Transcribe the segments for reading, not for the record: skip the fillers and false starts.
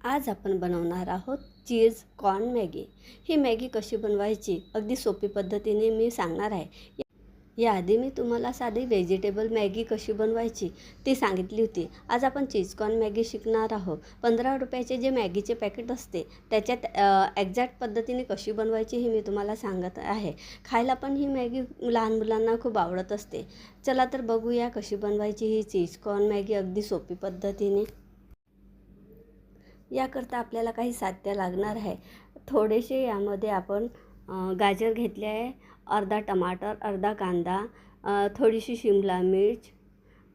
आज आपण बनवणार आहोत चीज कॉर्न मॅगी। ही मॅगी कशी बनवायची अगदी सोपी पद्धतीने मी सांगणार आहे। याआधी मी तुम्हाला साधी व्हेजिटेबल मॅगी कशी बनवायची ती सांगितली होती। आज आपण चीज कॉर्न मॅगी शिकणार आहोत। 15 रुपयाचे जे मॅगीचे पॅकेट असते त्याच्यात एक्झॅक्ट पद्धतीने कशी बनवायची हे मी तुम्हाला सांगत आहे। खायला पण ही मॅगी लहान मुलांना खूप आवडत असते। चला तर बघूया कशी बनवायची ही चीज कॉर्न मॅगी अगदी सोपी पद्धतीने। याकरता आपल्याला काही साहित्य लागणार आहे। थोडेसे यामध्ये आपण गाजर घेतले आहे, अर्धा टमाटर, अर्धा कांदा, थोडीशी शिमला मिर्च,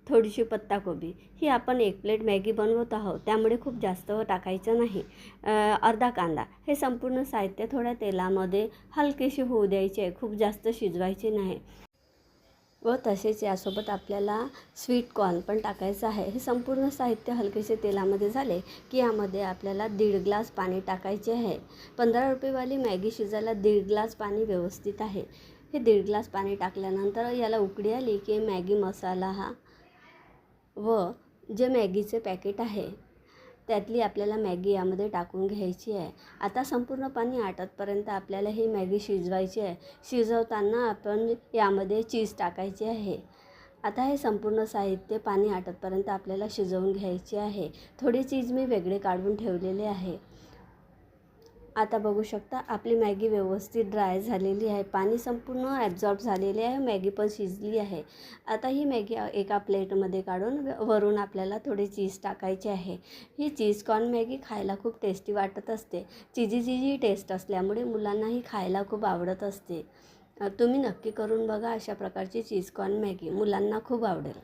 थोडीशी पत्ताकोबी। ही आपण एक प्लेट मॅगी बनवत आहोत त्यामुळे खूप जास्त टाकायचं नाही। अर्धा कांदा। हे संपूर्ण साहित्य थोड्या तेलामध्ये हलकेसे होऊ द्यायचे आहे, खूप जास्त शिजवायचे नाही। व तसेच यासोबत आपल्याला स्वीट कॉर्न पण टाकायचं आहे। हे संपूर्ण साहित्य हलकेसे तेलामध्ये झाले की यामध्ये आपल्याला 1.5 ग्लास पाणी टाकायचे आहे। 15 रुपयेवाली मॅगी शिजायला 1.5 ग्लास पाणी व्यवस्थित आहे। हे 1.5 ग्लास पाणी टाकल्यानंतर याला उकळी आली की मॅगी मसाला हा व जे मॅगीचे पॅकेट आहे त्यातली आपल्याला मॅगी यामध्ये टाकून घ्यायची आहे। आता संपूर्ण पाणी आटतपर्यंत आपल्याला ही मॅगी शिजवायची आहे। शिजवताना आपण यामध्ये चीज टाकायचे आहे। आता हे संपूर्ण साहित्य पाणी आटतपर्यंत आपल्याला शिजवून घ्यायचे आहे। थोडी चीज मी वेगळे काढून ठेवलेले आहे। आता बघू शकता आपली मॅगी व्यवस्थित ड्राय झालेली आहे। पाणी संपूर्ण ॲब्झॉर्ब झालेले आहे, मॅगी पण शिजली आहे। आता ही मॅगी एका प्लेटमध्ये काढून वरून आपल्याला थोडी चीज टाकायची आहे। ही चीज कॉर्न मॅगी खायला खूप टेस्टी वाटत असते। चिजी टेस्ट असल्यामुळे मुलांनाही खायला खूप आवडत असते। तुम्ही नक्की करून बघा अशा प्रकारची चीज कॉर्न मॅगी, मुलांना खूप आवडेल।